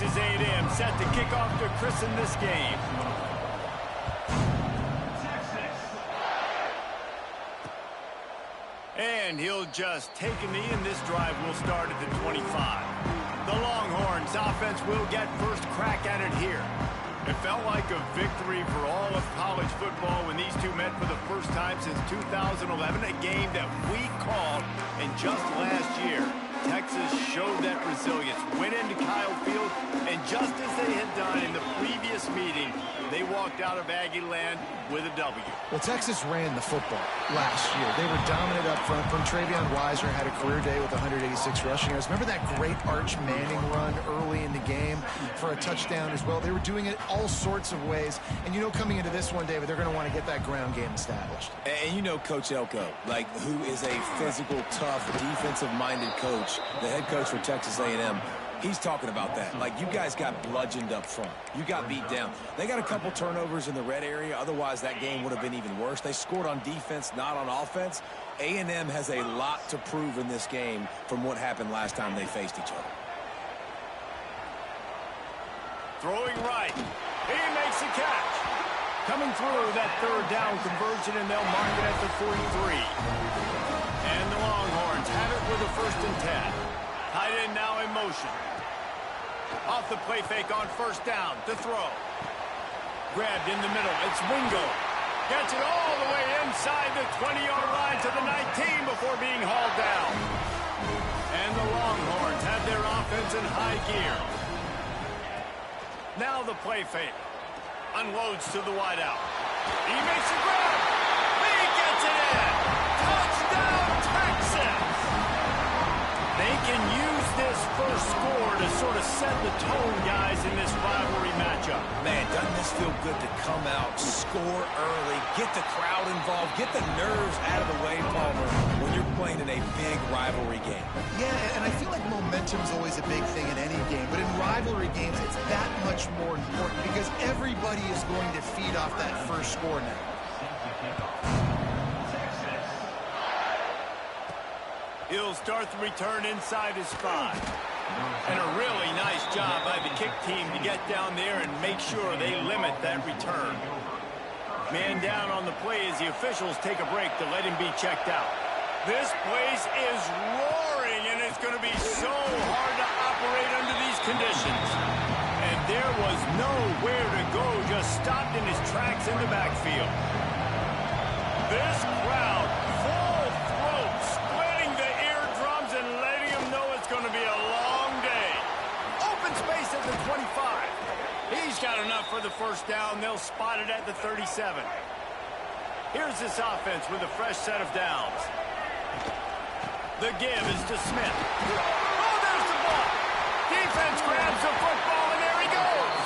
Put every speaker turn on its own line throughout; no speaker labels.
Texas A&M set to kick off to christen this game. And he'll just take a knee, and this drive will start at the 25. The Longhorns offense will get first crack at it here. It felt like a victory for all of college football when these two met for the first time since 2011, a game that we called, and just last year, Texas showed that resilience, went into Kyle Field, and just as they had done in the previous meeting, they walked out of Aggie land with a W.
Well, Texas ran the football last year. They were dominant up front. Travion Weiser had a career day with 186 rushing yards. Remember that great Arch Manning run early in the game for a touchdown as well? They were doing it all sorts of ways. And you know, coming into this one, David, they're going to want to get that ground game established.
And you know Coach Elko, who is a physical, tough, defensive-minded coach, the head coach for Texas A&M. He's talking about that. You guys got bludgeoned up front. You got beat down. They got a couple turnovers in the red area. Otherwise, that game would have been even worse. They scored on defense, not on offense. A&M has a lot to prove in this game from what happened last time they faced each other.
Throwing right. He makes a catch. Coming through that third down conversion, and they'll mark it at the 43. And the Longhorns have it with a 1st and 10. Tight end now in motion. Off the play fake on 1st down to throw. Grabbed in the middle. It's Wingo. Gets it all the way inside the 20-yard line to the 19 before being hauled down. And the Longhorns have their offense in high gear. Now the play fake. Unloads to the wideout. He makes a grab. He gets it in. Touchdown, Texas! They can use this first score to sort of set the tone, guys, in this rivalry matchup.
Man, doesn't this feel good to come out, score early, get the crowd involved, get the nerves out of the way, Palmer, when you're playing in a big rivalry game.
Yeah, and I feel like momentum's always a big thing in any game, but in rivalry games, it's that much more important because everybody is going to feed off that first score now.
He'll start the return inside his 5. And a really nice job by the kick team to get down there and make sure they limit that return. Man down on the play as the officials take a break to let him be checked out. This place is roaring, and it's going to be so hard to operate under these conditions. And there was nowhere to go, just stopped in his tracks in the backfield. This crowd, full throat, splitting the eardrums and letting them know it's going to be a long day. Open space at the 25. He's got enough for the 1st down. They'll spot it at the 37. Here's this offense with a fresh set of downs. The give is to Smith. Oh, there's the ball. Defense grabs the football, and there he goes.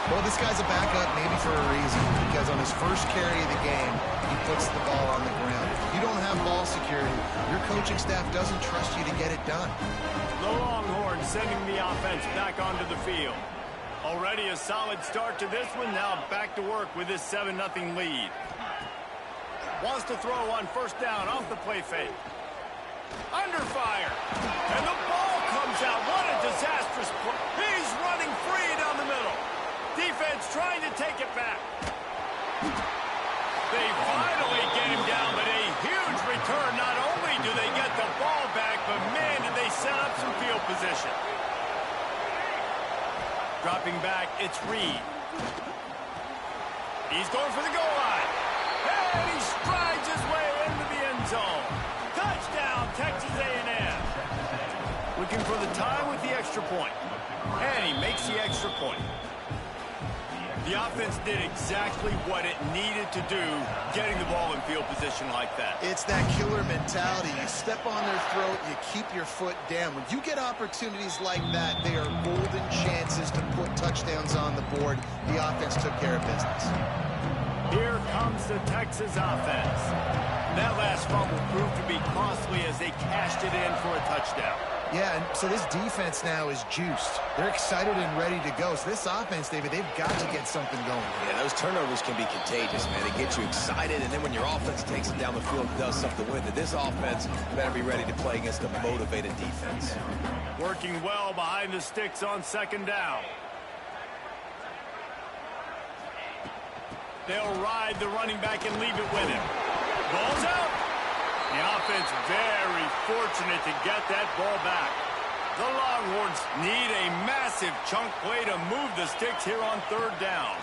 Well, this guy's a backup maybe for a reason, because on his first carry of the game, he puts the ball on the ground. If you don't have ball security, your coaching staff doesn't trust you to get it done.
The Longhorns sending the offense back onto the field. Already a solid start to this one. Now back to work with this 7-0 lead. Wants to throw on 1st down off the play fake. Under fire. And the ball comes out. What a disastrous play. He's running free down the middle. Defense trying to take it back. They finally get him down, but a huge return. Not only do they get the ball back, but man, did they set up some field position. Dropping back, it's Reed. He's going for the goal line. And he strides his way into the end zone. Touchdown, Texas A&M. Looking for the time with the extra point. And he makes the extra point. The offense did exactly what it needed to do, getting the ball in field position like that.
It's that killer mentality. You step on their throat, you keep your foot down. When you get opportunities like that, they are golden chances to put touchdowns on the board. The offense took care of business.
Here comes the Texas offense. That last fumble proved to be costly as they cashed it in for a touchdown.
Yeah, and so this defense now is juiced. They're excited and ready to go. So this offense, David, they've got to get something going.
Yeah, those turnovers can be contagious, man. They get you excited, and then when your offense takes it down the field and does something with it, this offense better be ready to play against a motivated defense.
Working well behind the sticks on second down. They'll ride the running back and leave it with him. Ball's out. The offense very fortunate to get that ball back. The Longhorns need a massive chunk play to move the sticks here on third down.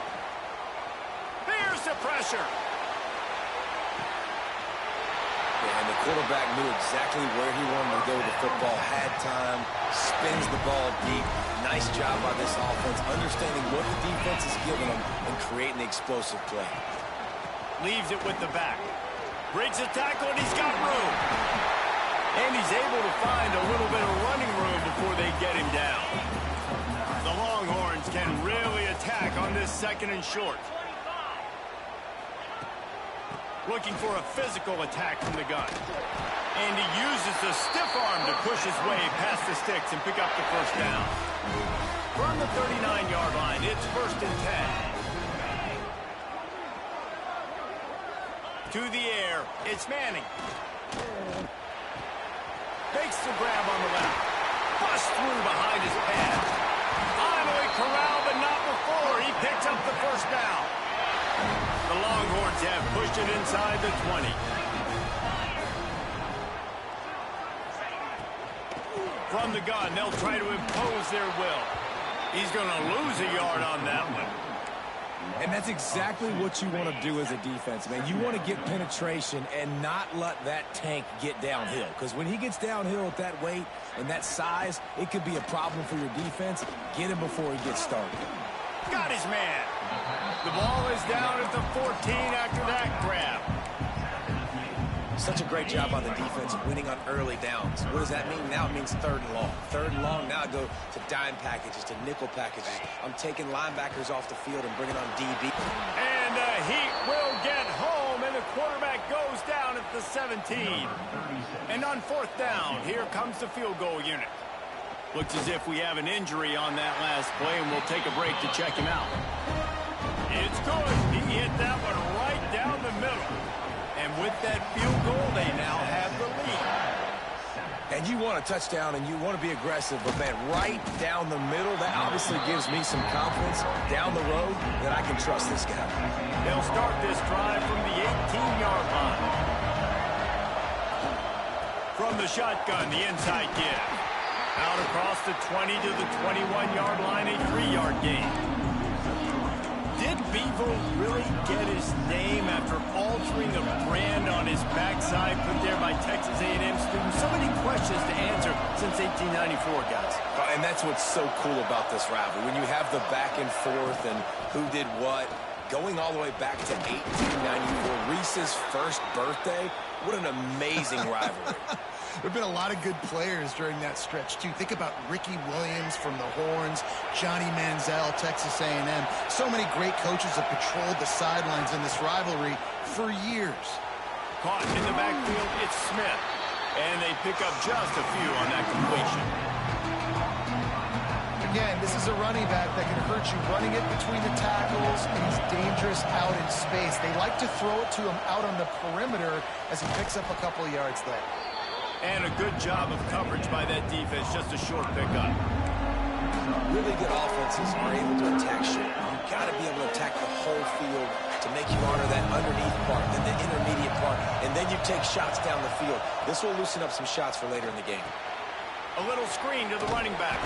Here's the pressure.
Yeah, and the quarterback knew exactly where he wanted to go with the football, had time, spins the ball deep. Nice job by this offense, understanding what the defense is giving them and creating the explosive play.
Leaves it with the back. Breaks the tackle, and he's got room. And he's able to find a little bit of running room before they get him down. The Longhorns can really attack on this second and short. Looking for a physical attack from the gun. And he uses the stiff arm to push his way past the sticks and pick up the first down. From the 39-yard line, it's 1st and 10. To the air, it's Manning. Makes the grab on the left. Busts through behind his pads. Finally corralled, but not before. He picks up the first down. The Longhorns have pushed it inside the 20. From the gun, they'll try to impose their will. He's going to lose a yard on that one.
And that's exactly what you want to do as a defense, man. You want to get penetration and not let that tank get downhill. Because when he gets downhill at that weight and that size, it could be a problem for your defense. Get him before he gets started.
Got his man. The ball is down at the 14 after that grab.
Such a great job on the defense winning on early downs. What does that mean? Now it means 3rd and long. 3rd and long, now I go to dime packages, to nickel packages. I'm taking linebackers off the field and bringing on DB.
And the Heat will get home, and the quarterback goes down at the 17. And on 4th down, here comes the field goal unit. Looks as if we have an injury on that last play, and we'll take a break to check him out. It's good. He hit that one right down the middle. And with that field goal, they now have the lead.
And you want a touchdown and you want to be aggressive, but man, right down the middle, that obviously gives me some confidence down the road that I can trust this guy.
They'll start this drive from the 18-yard line. From the shotgun, the inside give. Out across the 20 to the 21-yard line, a 3-yard gain. Did Bevo really get his name after altering a brand on his backside put there by Texas A&M students? So many questions to answer since 1894, guys.
And that's what's so cool about this rivalry. When you have the back and forth and who did what, going all the way back to 1894, Reese's first birthday, what an amazing rivalry.
There have been a lot of good players during that stretch, too. Think about Ricky Williams from the Horns, Johnny Manziel, Texas A&M. So many great coaches have patrolled the sidelines in this rivalry for years.
Caught in the backfield, it's Smith. And they pick up just a few on that completion.
Again, this is a running back that can hurt you running it between the tackles, and he's dangerous out in space. They like to throw it to him out on the perimeter as he picks up a couple of yards there.
And a good job of coverage by that defense, just a short pickup.
Really good offenses are able to attack short. You've got to be able to attack the whole field to make you honor that underneath part, then the intermediate part, and then you take shots down the field. This will loosen up some shots for later in the game.
A little screen to the running back.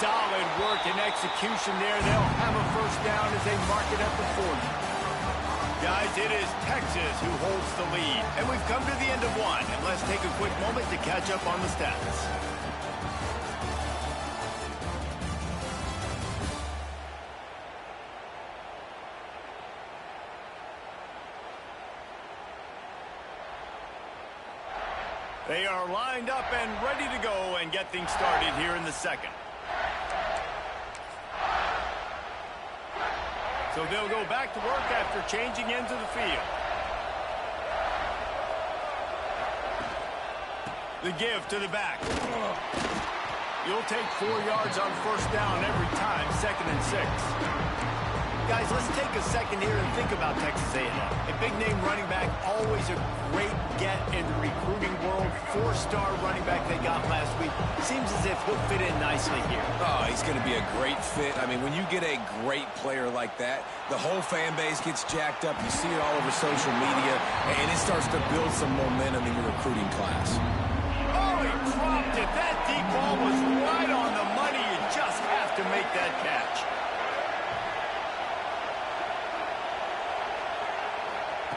Solid work and execution there. They'll have a first down as they mark it at the 40. Guys, it is Texas who holds the lead. And we've come to the end of one. And let's take a quick moment to catch up on the stats. They are lined up and ready to go and get things started here in the second. So they'll go back to work after changing into the field. The give to the back. You'll take 4 yards on first down every time, 2nd and 6. Guys, let's take a second here and think about Texas A&M. A big-name running back, always a great get in the recruiting world. 4-star running back they got last week. Seems as if he'll fit in nicely here.
Oh, he's going to be a great fit. I mean, when you get a great player like that, the whole fan base gets jacked up. You see it all over social media, and it starts to build some momentum in your recruiting class.
Oh, he dropped it. That deep ball was right on the money. You just have to make that catch.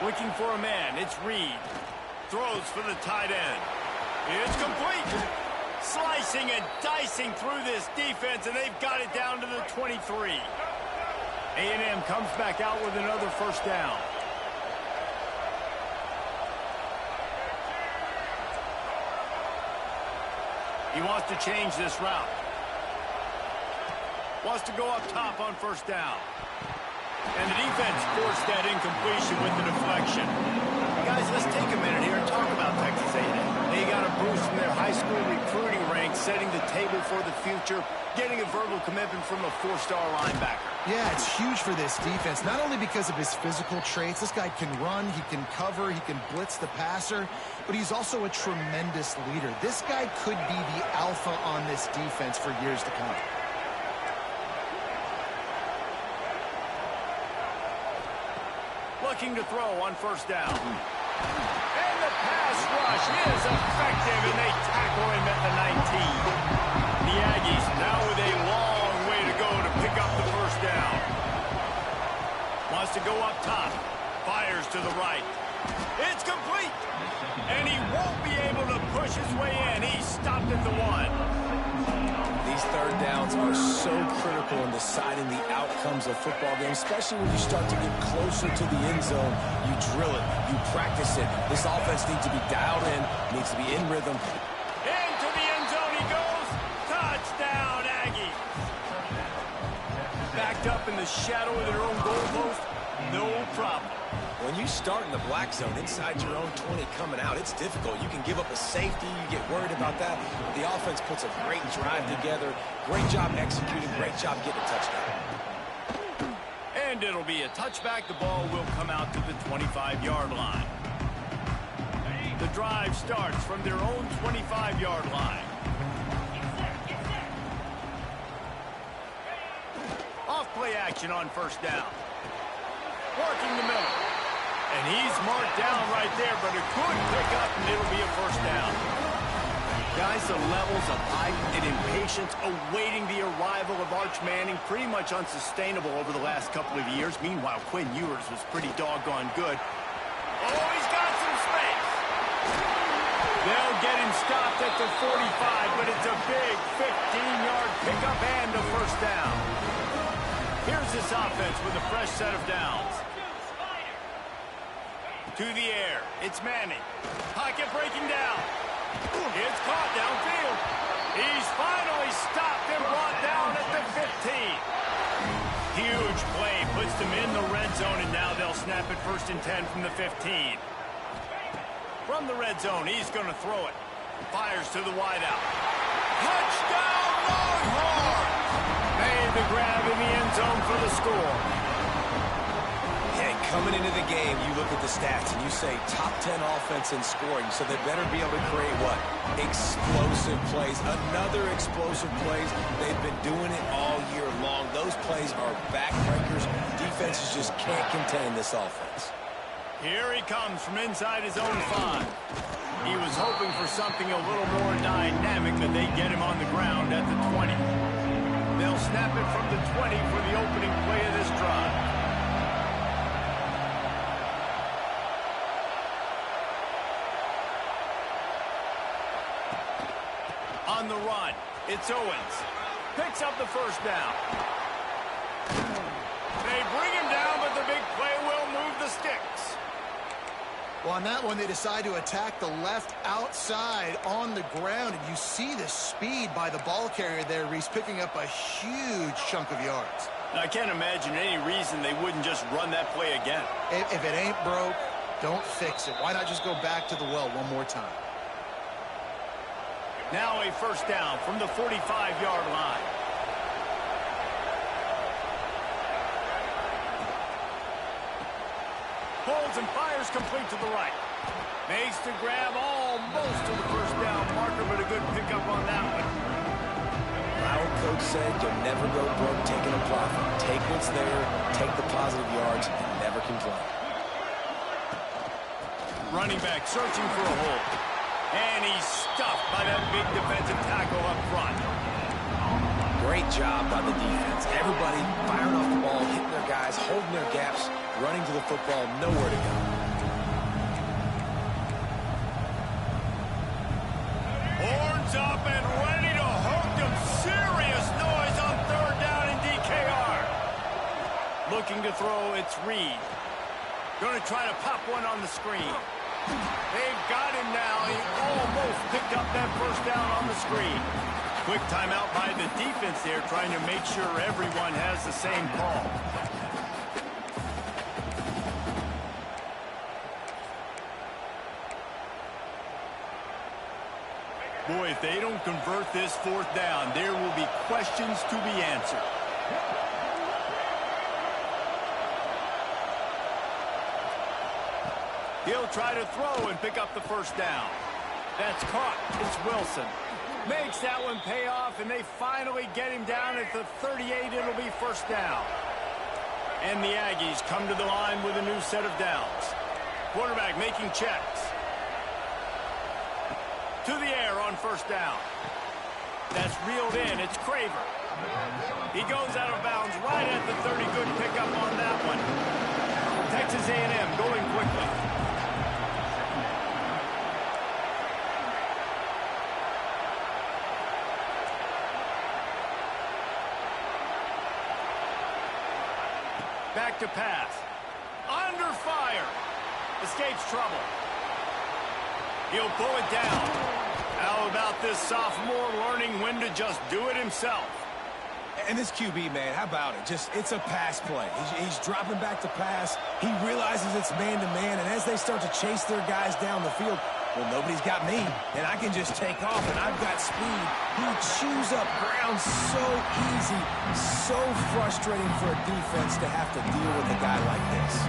Looking for a man, it's Reed. Throws for the tight end. It's complete. Slicing and dicing through this defense, and they've got it down to the 23. A&M comes back out with another first down. He wants to change this route. Wants to go up top on first down. And the defense forced that incompletion with the deflection. Guys, let's take a minute here and talk about Texas A&M. They got a boost from their high school recruiting ranks, setting the table for the future, getting a verbal commitment from a 4-star linebacker.
Yeah, it's huge for this defense, not only because of his physical traits. This guy can run, he can cover, he can blitz the passer, but he's also a tremendous leader. This guy could be the alpha on this defense for years to come.
Looking to throw on first down. And the pass rush is effective, and they tackle him at the 19. The Aggies now with a long way to go to pick up the first down. Wants to go up top. Fires to the right. It's complete. And he won't be able to push his way in. He's stopped at the 1.
These third downs are so critical in deciding the outcomes of football games, especially when you start to get closer to the end zone. You drill it, you practice it. This offense needs to be dialed in, needs to be in rhythm.
Into the end zone he goes. Touchdown, Aggies. Backed up in the shadow of their own goalpost, no problem.
When you start in the black zone inside your own 20 coming out, it's difficult. You can give up a safety. You get worried about that. But the offense puts a great drive together. Great job executing. Great job getting a touchdown.
And it'll be a touchback. The ball will come out to the 25-yard line. The drive starts from their own 25-yard line. Off play action on first down. Working the middle. And he's marked down right there, but a good pickup, and it'll be a first down. Guys, the levels of hype and impatience awaiting the arrival of Arch Manning pretty much unsustainable over the last couple of years. Meanwhile, Quinn Ewers was pretty doggone good. Oh, he's got some space. They'll get him stopped at the 45, but it's a big 15-yard pickup and a first down. Here's this offense with a fresh set of downs. To the air. It's Manning. Pocket breaking down. It's caught downfield. He's finally stopped and brought down at the 15. Huge play. Puts them in the red zone, and now they'll snap it 1st and 10 from the 15. From the red zone, he's going to throw it. Fires to the wideout. Touchdown, Longhorns! Made the grab in the end zone for the score.
Coming into the game, you look at the stats and you say top 10 offense in scoring, so they better be able to create what? Explosive plays. Another explosive plays. They've been doing it all year long. Those plays are backbreakers. Defenses just can't contain this offense.
Here he comes from inside his own 5. He was hoping for something a little more dynamic, but they get him on the ground at the 20. They'll snap it from the 20 for the opening play of this drive. On the run, it's Owens. Picks up the first down. They bring him down, but the big play will move the sticks.
Well, on that one, they decide to attack the left outside on the ground, and you see the speed by the ball carrier there. He's picking up a huge chunk of yards.
I can't imagine any reason they wouldn't just run that play again.
If it ain't broke, don't fix it. Why not just go back to the well one more time?
Now a first down from the 45-yard line. Pulls and fires complete to the right. Makes the grab almost to the first down marker, but a good pickup on that one.
My old coach said you'll never go broke taking a profit. Take what's there, take the positive yards, and never complain.
Running back searching for a hole. And he's stuffed by that big defensive tackle up front.
Great job by the defense. Everybody firing off the ball, hitting their guys, holding their gaps, running to the football, nowhere to go.
Horns up and ready to hook them. Serious noise on third down in DKR. Looking to throw, it's Reed. Going to try to pop one on the screen. They've got him now. He almost picked up that first down on the screen. Quick timeout by the defense there, trying to make sure everyone has the same call. Boy, if they don't convert this fourth down, there will be questions to be answered. He'll try to throw and pick up the first down. That's caught. It's Wilson. Makes that one pay off, and they finally get him down at the 38. It'll be first down. And the Aggies come to the line with a new set of downs. Quarterback making checks. To the air on first down. That's reeled in. It's Craver. He goes out of bounds right at the 30. Good pickup on that one. Texas A&M going quickly. Back to pass. Under fire. Escapes trouble. He'll pull it down. How about this sophomore learning when to just do it himself?
And this QB, man, how about it? It's a pass play. He's dropping back to pass. He realizes it's man-to-man, and as they start to chase their guys down the field, well, nobody's got me, and I can just take off, and I've got speed. He chews up ground so easy, so frustrating for a defense to have to deal with a guy like this.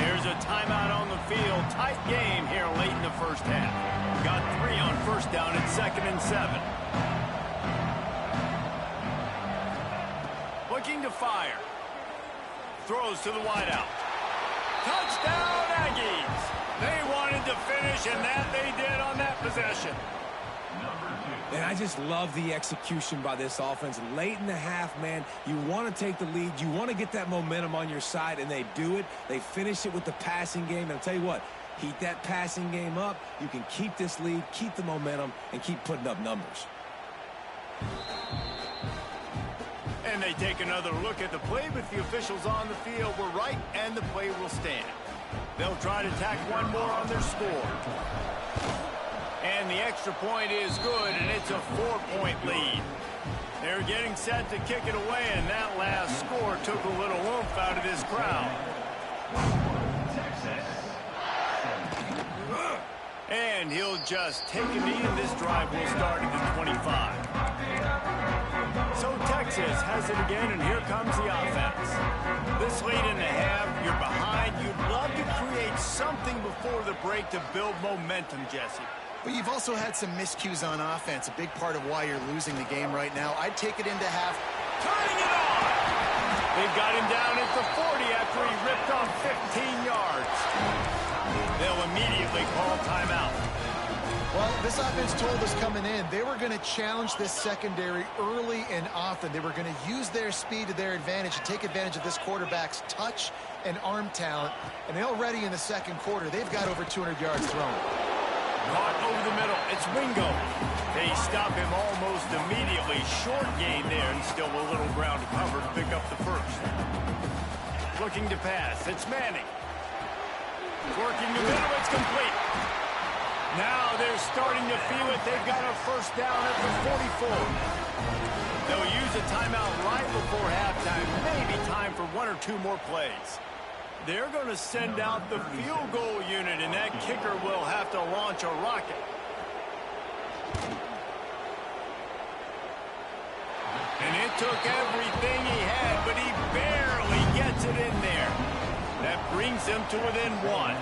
Here's a timeout on the field. Tight game here late in the first half. Got 3 on first down at 2nd and 7. Looking to fire. Throws to the wideout. Touchdown, Aggies! They wanted to finish, and that they did on that possession.
And I just love the execution by this offense. Late in the half, man, you want to take the lead. You want to get that momentum on your side, and they do it. They finish it with the passing game. And I'll tell you what, heat that passing game up. You can keep this lead, keep the momentum, and keep putting up numbers.
And they take another look at the play, but the officials on the field were right, and the play will stand. They'll try to tack one more on their score. And the extra point is good, and it's a 4-point lead. They're getting set to kick it away, and that last score took a little oomph out of this crowd. And he'll just take a knee, and this drive will start at the 25. So Texas has it again, and here comes the offense. This late in the half, you're behind. You'd love to create something before the break to build momentum, Jesse.
But you've also had some miscues on offense, a big part of why you're losing the game right now. I'd take it into half.
Turning it on! They've got him down at the 40 after he ripped off 15 yards. They'll immediately call timeout.
Well, this offense told us coming in they were going to challenge this secondary early and often. They were going to use their speed to their advantage and take advantage of this quarterback's touch and arm talent. And already in the second quarter, they've got over 200 yards thrown.
Caught over the middle. It's Wingo. They stop him almost immediately. Short gain there, and still a little ground to cover to pick up the first. Looking to pass. It's Manning. Working the middle. It's complete. Now they're starting to feel it. They've got a first down at the 44. They'll use a timeout right before halftime. Maybe time for 1 or 2 more plays. They're going to send out the field goal unit, and that kicker will have to launch a rocket. took everything he had, but he barely gets it in there. That brings him to within one.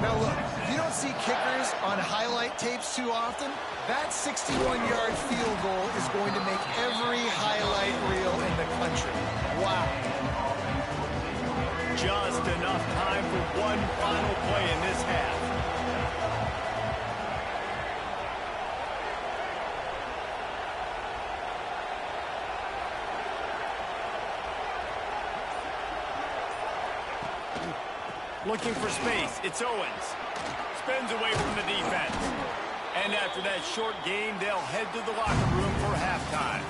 Now look, you don't see kickers on highlight tapes too often. That 61-yard field goal is going to make every highlight reel in the country. Wow.
Just enough time for one final play in this half. Looking for space, it's Owens. Spins away from the defense. And after that short game, they'll head to the locker room for halftime.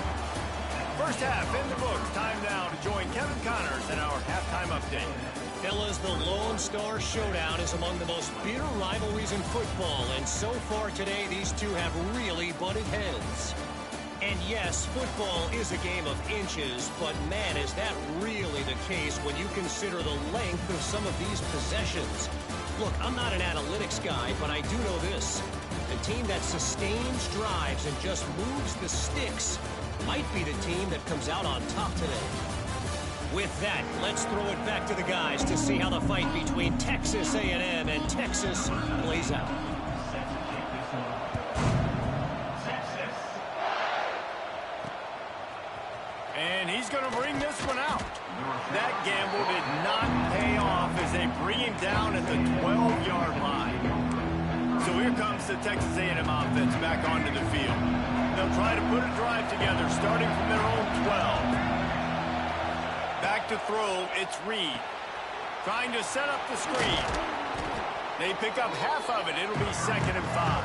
First half in the books. Time now to join Kevin Connors in our halftime update.
Fellas, the Lone Star Showdown is among the most bitter rivalries in football, and so far today, these two have really butted heads. And yes, football is a game of inches, but man, is that really the case when you consider the length of some of these possessions. Look, I'm not an analytics guy, but I do know this. The team that sustains drives and just moves the sticks might be the team that comes out on top today. With that, let's throw it back to the guys to see how the fight between Texas A&M and Texas plays out.
And he's going to bring this one out. That gamble did not pay off as they bring him down at the 12-yard line. So here comes the Texas A&M offense back onto the field. They'll try to put a drive together starting from their own 12. Back to throw, it's Reed. Trying to set up the screen. They pick up half of it. It'll be 2nd and 5.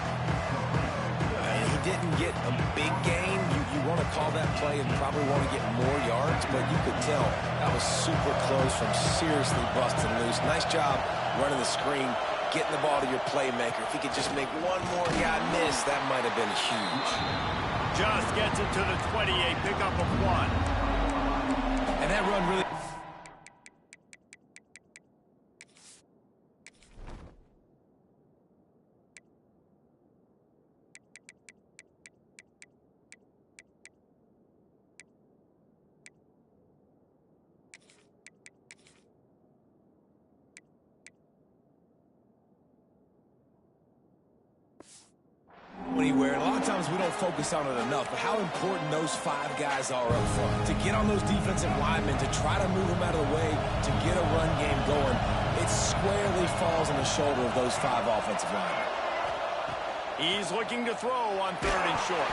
He didn't get a big gain. You want to call that play and probably want to get more yards, but you could tell that was super close from seriously busting loose. Nice job running the screen, getting the ball to your playmaker. If he could just make one more guy miss, that might have been huge.
Just gets it to the 28, pickup of 1.
And that run really... anywhere. And a lot of times we don't focus on it enough, but how important those 5 guys are up front. To get on those defensive linemen, to try to move them out of the way, to get a run game going, it squarely falls on the shoulder of those 5 offensive linemen.
He's looking to throw on 3rd and short.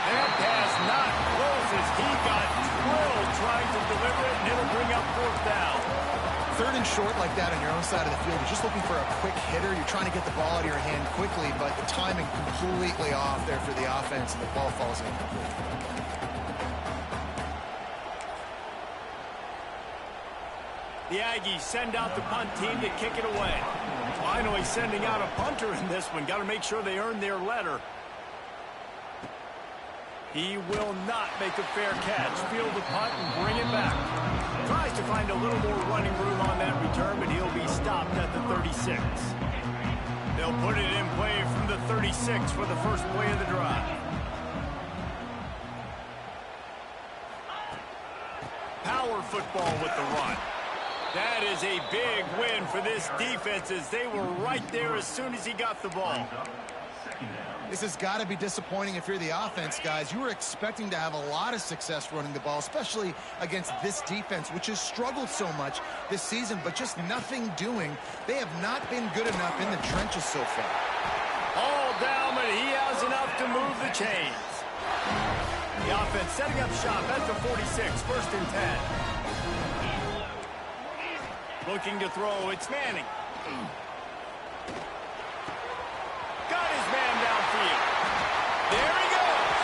That pass not close as he got drilled trying to deliver it, and it'll bring up 4th down.
3rd and short like that on your own side of the field, you're just looking for a quick hitter. You're trying to get the ball out of your hand quickly, but the timing completely off there for the offense, and the ball falls incomplete.
The Aggies send out the punt team to kick it away. Finally sending out a punter in this one. Got to make sure they earn their letter. He will not make a fair catch. Field the punt and bring it back. Tries to find a little more running room on that return, but he'll be stopped at the 36. They'll put it in play from the 36 for the first play of the drive. Power football with the run. That is a big win for this defense as they were right there as soon as he got the ball.
This has got to be disappointing if you're the offense, guys. You were expecting to have a lot of success running the ball, especially against this defense, which has struggled so much this season, but just nothing doing. They have not been good enough in the trenches so far.
All down, but he has enough to move the chains. The offense setting up shop at the 46, 1st and 10. Looking to throw, it's Manning. Got his man downfield. There he goes.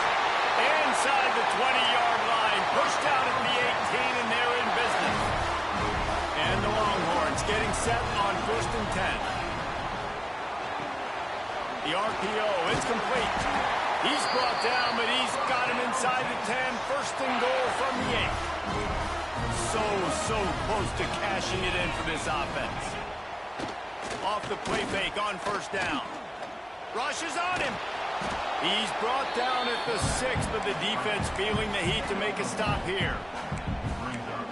Inside the 20-yard line. Pushed out at the 18, and they're in business. And the Longhorns getting set on 1st and 10. The RPO, it's complete. He's brought down, but he's got him inside the 10. 1st and goal from the 8. So close to cashing it in for this offense. Off the play fake on 1st down. Rushes on him. He's brought down at the 6, but the defense feeling the heat to make a stop here.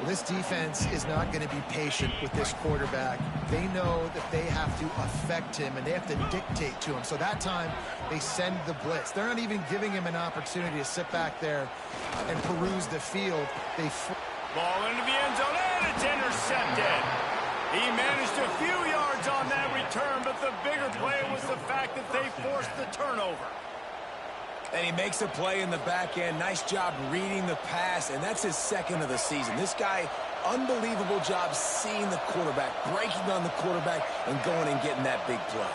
This defense is not going to be patient with this quarterback. They know that they have to affect him, and they have to dictate to him. So that time, they send the blitz. They're not even giving him an opportunity to sit back there and peruse the field.
Ball into the end zone, and it's intercepted. He managed a few yards on that return, but the bigger play was the fact that they forced the turnover.
And he makes a play in the back end. Nice job reading the pass, and that's his second of the season. This guy, unbelievable job seeing the quarterback, breaking on the quarterback, and going and getting that big play.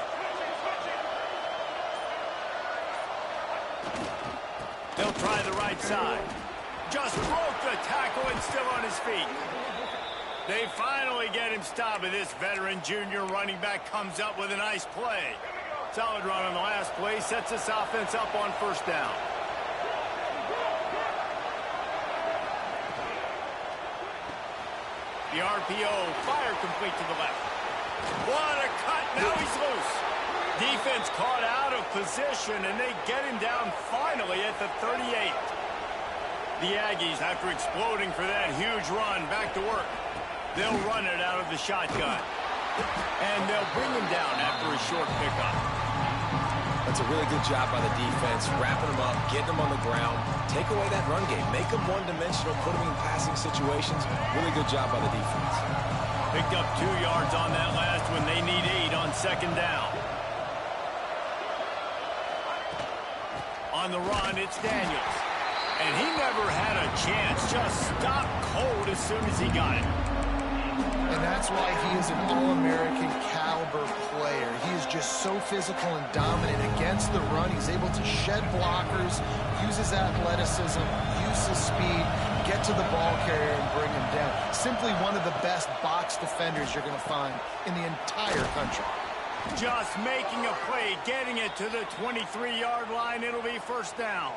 They'll try the right side. Just broke the tackle and still on his feet. They finally get him stopped, and this veteran junior running back comes up with a nice play. Solid run on the last play, sets this offense up on first down. The RPO, fire complete to the left. What a cut, now he's loose. Defense caught out of position, and they get him down finally at the 38. The Aggies, after exploding for that huge run, back to work. They'll run it out of the shotgun. And they'll bring him down after a short pickup.
That's a really good job by the defense, wrapping him up, getting him on the ground, take away that run game, make him one-dimensional, put him in passing situations. Really good job by the defense.
Picked up 2 yards on that last one. They need 8 on second down. On the run, it's Daniels. And he never had a chance, just stopped cold as soon as he got it.
And that's why he is an All-American caliber player. He is just so physical and dominant against the run. He's able to shed blockers, use his athleticism, use his speed, get to the ball carrier and bring him down. Simply one of the best box defenders you're going to find in the entire country.
Just making a play, getting it to the 23-yard line. It'll be first down.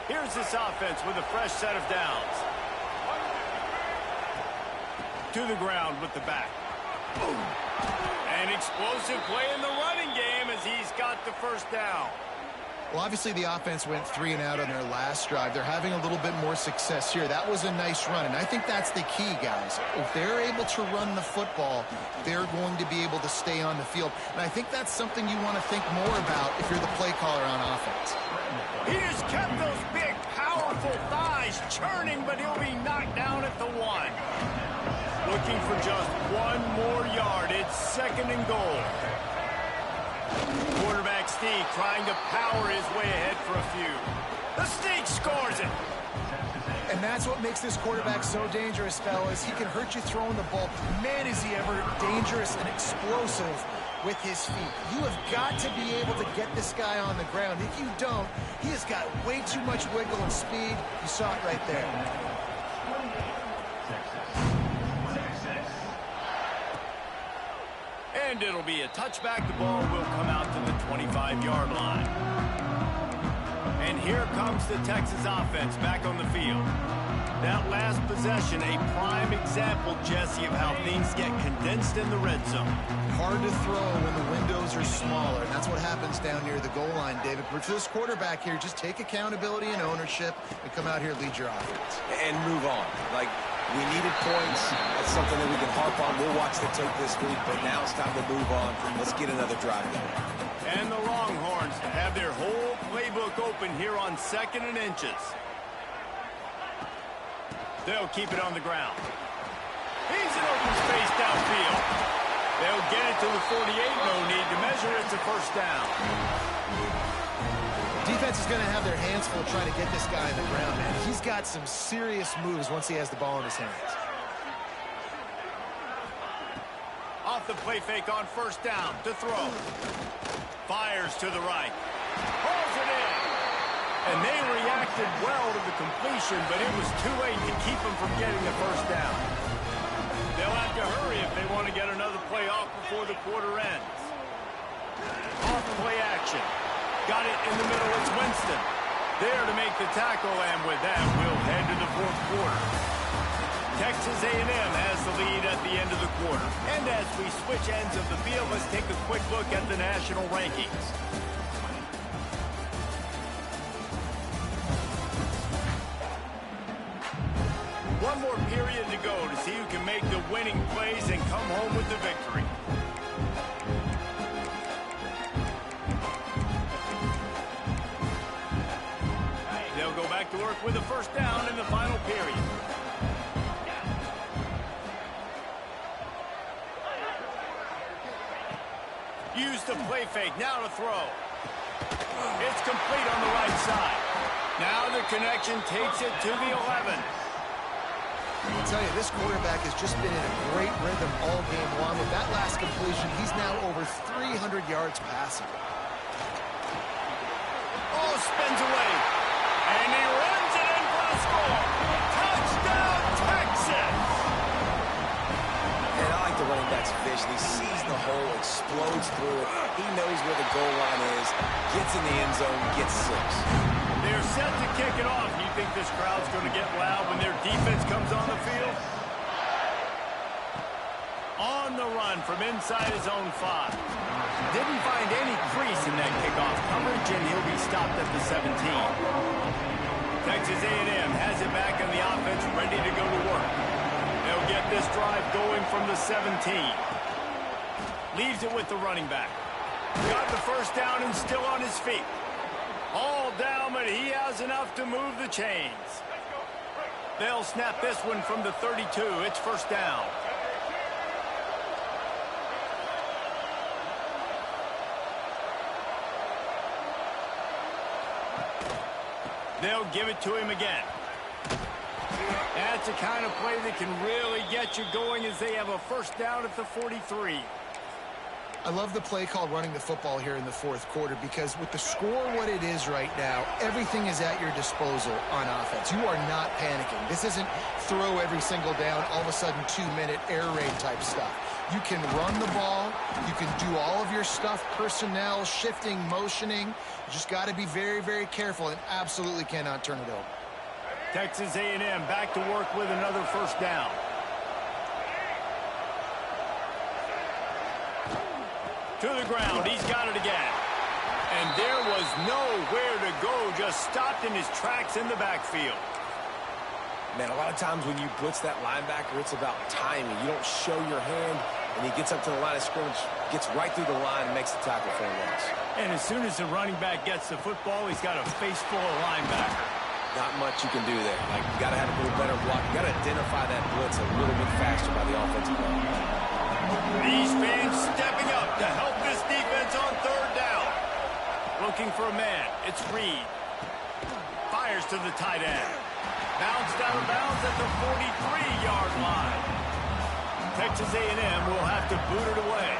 Here's this offense with a fresh set of downs. To the ground with the back. Boom. An explosive play in the running game as he's got the first down.
Well, obviously the offense went 3 and out on their last drive. They're having a little bit more success here. That was a nice run, and I think that's the key, guys. If they're able to run the football, they're going to be able to stay on the field. And I think that's something you want to think more about if you're the play caller on offense.
He has kept those big, powerful thighs churning, but he'll be knocked down at the 1. Looking for just 1 more yard. It's second and goal. Quarterback Steve trying to power his way ahead for a few. The Steve scores it.
And that's what makes this quarterback so dangerous, fellas. He can hurt you throwing the ball. Man, is he ever dangerous and explosive with his feet. You have got to be able to get this guy on the ground. If you don't, he has got way too much wiggle and speed. You saw it right there.
And it'll be a touchback. The ball will come out to the 25-yard line. And here comes the Texas offense back on the field. That last possession, a prime example, Jesse, of how things get condensed in the red zone.
Hard to throw when the windows are smaller. And that's what happens down near the goal line, David. But for this quarterback here, just take accountability and ownership and come out here and lead your offense.
And move on. Like, we needed points. That's something that we can harp on. We'll watch the tape this week, but now it's time to move on. Let's get another drive going.
And the Longhorns have their whole playbook open here on 2nd and inches. They'll keep it on the ground. He's in open space downfield. They'll get it to the 48. No need to measure. It's a first down.
Defense is going to have their hands full trying to get this guy on the ground, man. He's got some serious moves once he has the ball in his hands.
Off the play fake on first down to throw. Fires to the right. Pulls it in. And they reacted well to the completion, but it was too late to keep them from getting the first down. They'll have to hurry if they want to get another play off before the quarter ends. Off play action. Got it in the middle. It's Winston. There to make the tackle, and with that, we'll head to the 4th quarter. Texas A&M has the lead at the end of the quarter. And as we switch ends of the field, let's take a quick look at the national rankings. can make the winning plays and come home with the victory. They'll go back to work with a first down in the final period. Use the play fake, now to throw. It's complete on the right side. Now the connection takes it to the 11.
I'll tell you, this quarterback has just been in a great rhythm all game long. With that last completion, he's now over 300 yards passing.
Oh, spins away. And he runs it in for a score. Touchdown, Texas!
And I like the running back's vision. He sees the hole, explodes through it. He knows where the goal line is, gets in the end zone, gets 6.
They're set to kick it off. You think this crowd's going to get loud when their defense comes on the field? On the run from inside his own 5. Didn't find any crease in that kickoff coverage, and he'll be stopped at the 17. Texas A&M has it back on the offense, ready to go to work. They'll get this drive going from the 17. Leaves it with the running back. Got the first down and still on his feet. All down, but he has enough to move the chains. They'll snap this one from the 32. It's first down. They'll give it to him again. That's the kind of play that can really get you going as they have a first down at the 43.
I love the play call running the football here in the fourth quarter because with the score what it is right now, everything is at your disposal on offense. You are not panicking. This isn't throw every single down, all of a sudden 2-minute air raid type stuff. You can run the ball. You can do all of your stuff, personnel, shifting, motioning. You just got to be very, very careful and absolutely cannot turn it over.
Texas A&M back to work with another first down. To the ground, he's got it again. And there was nowhere to go, just stopped in his tracks in the backfield.
Man, a lot of times when you blitz that linebacker, it's about timing. You don't show your hand, and he gets up to the line of scrimmage, gets right through the line, and makes the tackle for a loss.
And as soon as the running back gets the football, he's got a face full of linebacker.
Not much you can do there. Like, you got to have a little better block. You got to identify that blitz a little bit faster by the offensive line.
These fans stepping up to help this defense on third down. Looking for a man. It's Reed. Fires to the tight end. Bounced out of bounds at the 43-yard line. Texas A&M will have to boot it away.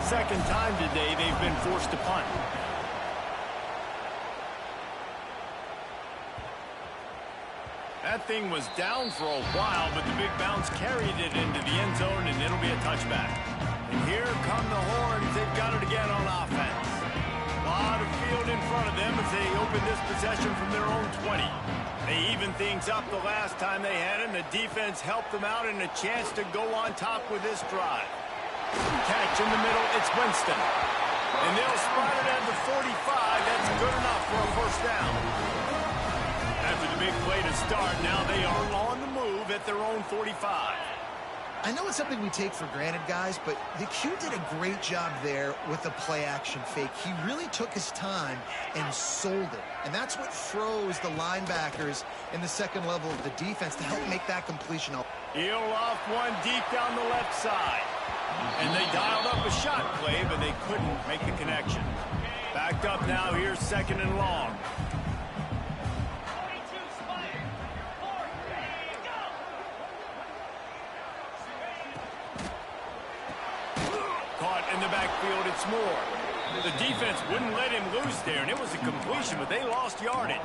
Second time today they've been forced to punt. That thing was down for a while, but the big bounce carried it into the end zone, and it'll be a touchback. And here come the horns. They've got it again on offense. A lot of field in front of them as they open this possession from their own 20. They evened things up the last time they had it, and the defense helped them out and a chance to go on top with this drive. Catch in the middle, it's Winston. And they'll spot it at the 45. That's good enough for a first down. After the big play to start, now they are on the move at their own 45.
I know it's something we take for granted, guys, but the Q did a great job there with the play-action fake. He really took his time and sold it. And that's what froze the linebackers in the second level of the defense to help make that completion.
He'll off one deep down the left side. And they dialed up a shot play, but they couldn't make the connection. Backed up now, here's second and long. Caught in the backfield, it's Moore. The defense wouldn't let him loose there, and it was a completion, but they lost yardage.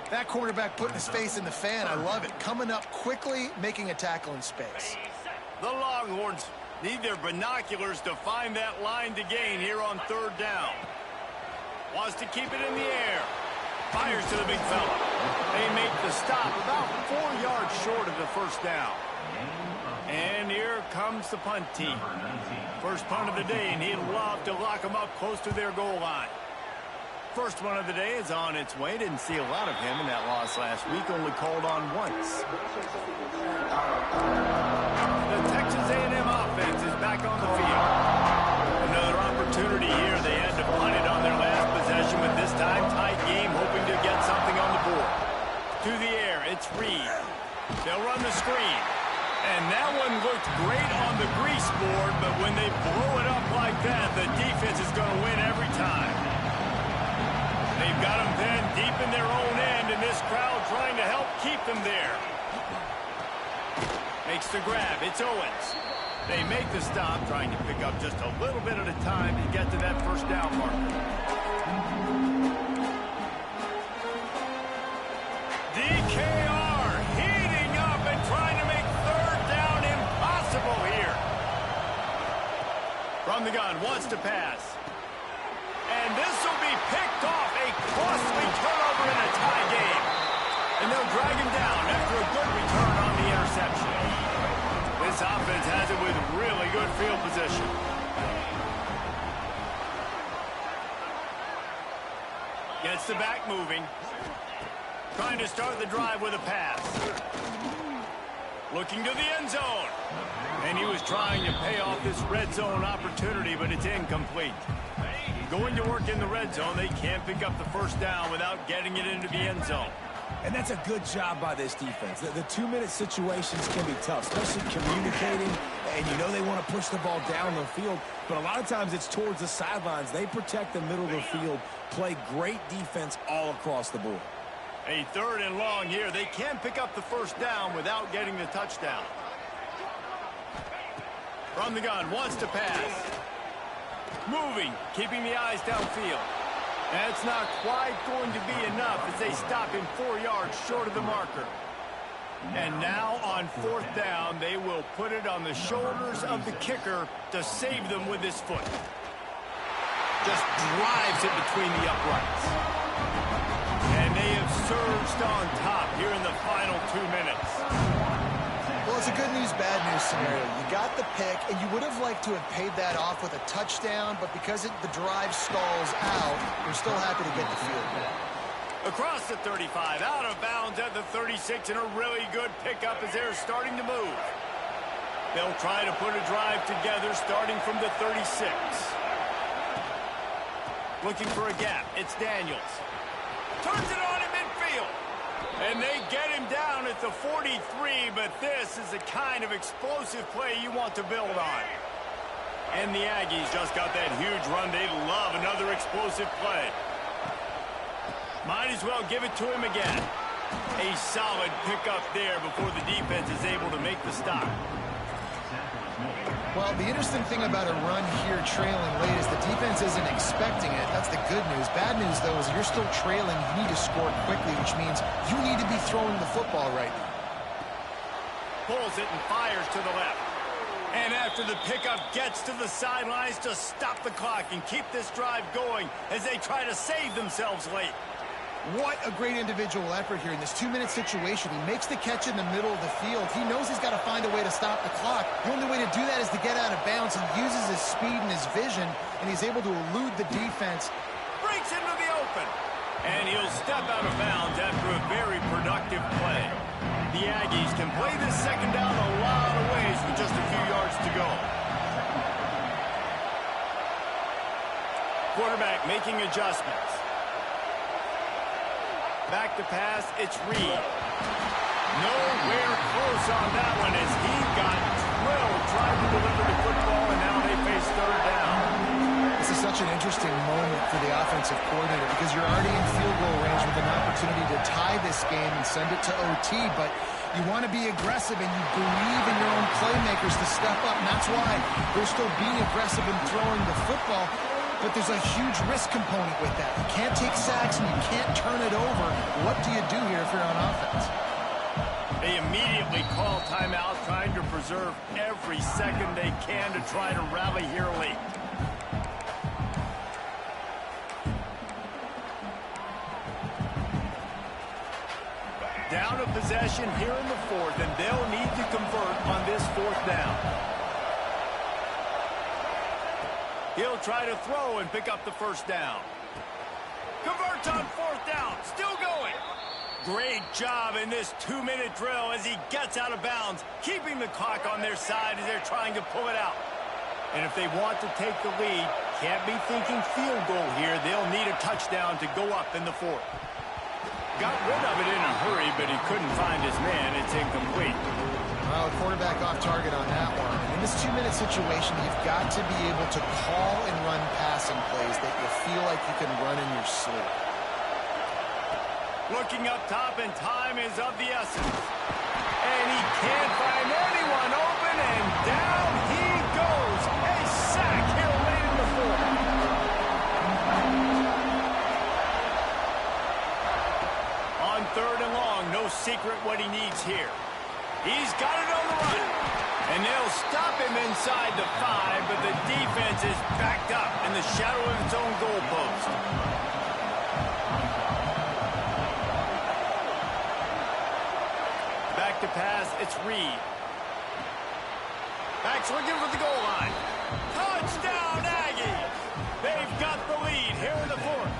That cornerback putting his face in the fan, I love it. Coming up quickly, making a tackle in space.
The Longhorns need their binoculars to find that line to gain here on third down. Wants to keep it in the air. Fires to the big fella. They make the stop about 4 yards short of the first down. And here comes the punt team. First punt of the day, and he'd love to lock them up close to their goal line. First one of the day is on its way. Didn't see a lot of him in that loss last week, only called on once. The Texas A&M offense is back on the field. Another opportunity here. They had to punt it on their last possession, but this time tight game, hoping to get something on the board. To the air, it's Reed. They'll run the screen. And that one looked great on the grease board, but when they blow it up like that, the defense is going to win every time. They've got them then deep in their own end, and this crowd trying to help keep them there. Makes the grab. It's Owens. They make the stop, trying to pick up just a little bit at a time to get to that first down marker. DKR heating up and trying to make third down impossible here. From the gun, wants to pass. And this will be picked off, a costly turnover in a tie game. And they'll drag him down after a good return on the interception. This offense has it with really good field position. Gets the back moving. Trying to start the drive with a pass. Looking to the end zone. And he was trying to pay off this red zone opportunity, but it's incomplete. Going to work in the red zone, they can't pick up the first down without getting it into the end zone.
And that's a good job by this defense. The 2-minute situations can be tough, especially communicating. And you know they want to push the ball down the field, but a lot of times it's towards the sidelines. They protect the middle of the field, play great defense all across the board.
A third and long here. They can pick up the first down without getting the touchdown. From the gun, wants to pass. Moving, keeping the eyes downfield. That's not quite going to be enough as they stop him 4 yards short of the marker. And now on fourth down, they will put it on the shoulders of the kicker to save them with his foot. Just drives it between the uprights. And they have surged on top here in the final 2 minutes.
Well, it's a good news, bad news scenario. You got the pick, and you would have liked to have paid that off with a touchdown, but because the drive stalls out, you're still happy to get the field goal.
Across the 35, out of bounds at the 36, and a really good pickup as they're starting to move. They'll try to put a drive together starting from the 36. Looking for a gap. It's Daniels. Turns it on in midfield. And they get him down at the 43, but this is the kind of explosive play you want to build on. And the Aggies just got that huge run. They love another explosive play. Might as well give it to him again. A solid pickup there before the defense is able to make the stop.
Well, the interesting thing about a run here trailing late is the defense isn't expecting it. That's the good news. Bad news, though, is you're still trailing. You need to score quickly, which means you need to be throwing the football right now.
Pulls it and fires to the left. And after the pickup, gets to the sidelines to stop the clock and keep this drive going as they try to save themselves late.
What a great individual effort here in this 2-minute situation. He makes the catch in the middle of the field. He knows he's got to find a way to stop the clock. The only way to do that is to get out of bounds. He uses his speed and his vision, and he's able to elude the defense.
Breaks into the open. And he'll step out of bounds after a very productive play. The Aggies can play this second down a lot of ways with just a few yards to go. Quarterback making adjustments. Back to pass, it's Reed. Nowhere close on that one as he got drilled trying to deliver the football, and now they face third down.
This is such an interesting moment for the offensive coordinator because you're already in field goal range with an opportunity to tie this game and send it to OT, but you want to be aggressive and you believe in your own playmakers to step up, and that's why they're still being aggressive in throwing the football. But there's a huge risk component with that. You can't take sacks and you can't turn it over. What do you do here if you're on offense?
They immediately call timeout, trying to preserve every second they can to try to rally here late. Down a possession here in the fourth, and they'll need to convert on this fourth down. He'll try to throw and pick up the first down. Converts on 4th down. Still going. Great job in this 2-minute drill as he gets out of bounds, keeping the clock on their side as they're trying to pull it out. And if they want to take the lead, can't be thinking field goal here. They'll need a touchdown to go up in the 4th. Got rid of it in a hurry, but he couldn't find his man. It's incomplete.
Well, a quarterback off target on that one. In this 2-minute situation, you've got to be able to call and run passing plays that you feel like you can run in your sleep.
Looking up top, and time is of the essence. And he can't find anyone open, and down he goes. A sack here late in the 4th. On 3rd and long, no secret what he needs here. He's got it on the run. And they'll stop him inside the 5, but the defense is backed up in the shadow of its own goalpost. To pass, it's Reed. Backs looking for the goal line. Touchdown, Aggie! They've got the lead here in the 4th.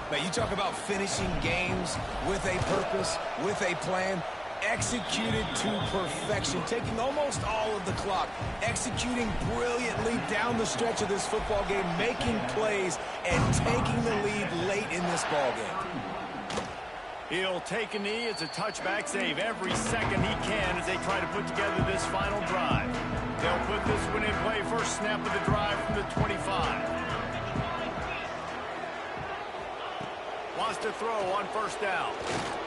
But you talk about finishing games with a purpose, with a plan, executed to perfection, taking almost all of the clock, executing brilliantly down the stretch of this football game, making plays, and taking the lead late in this ball game.
He'll take a knee. It's a touchback save every second he can as they try to put together this final drive. They'll put this one in play first snap of the drive from the 25. Wants to throw on 1st down.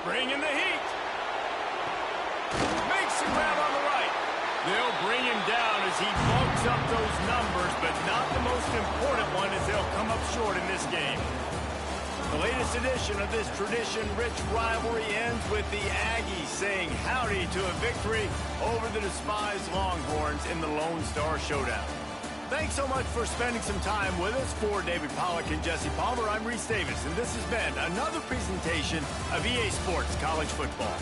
Bring in the heat. Makes the grab on the right. They'll bring him down as he bulks up those numbers, but not the most important one as they'll come up short in this game. The latest edition of this tradition-rich rivalry ends with the Aggies saying howdy to a victory over the despised Longhorns in the Lone Star Showdown. Thanks so much for spending some time with us. For David Pollack and Jesse Palmer, I'm Reese Davis, and this has been another presentation of EA Sports College Football.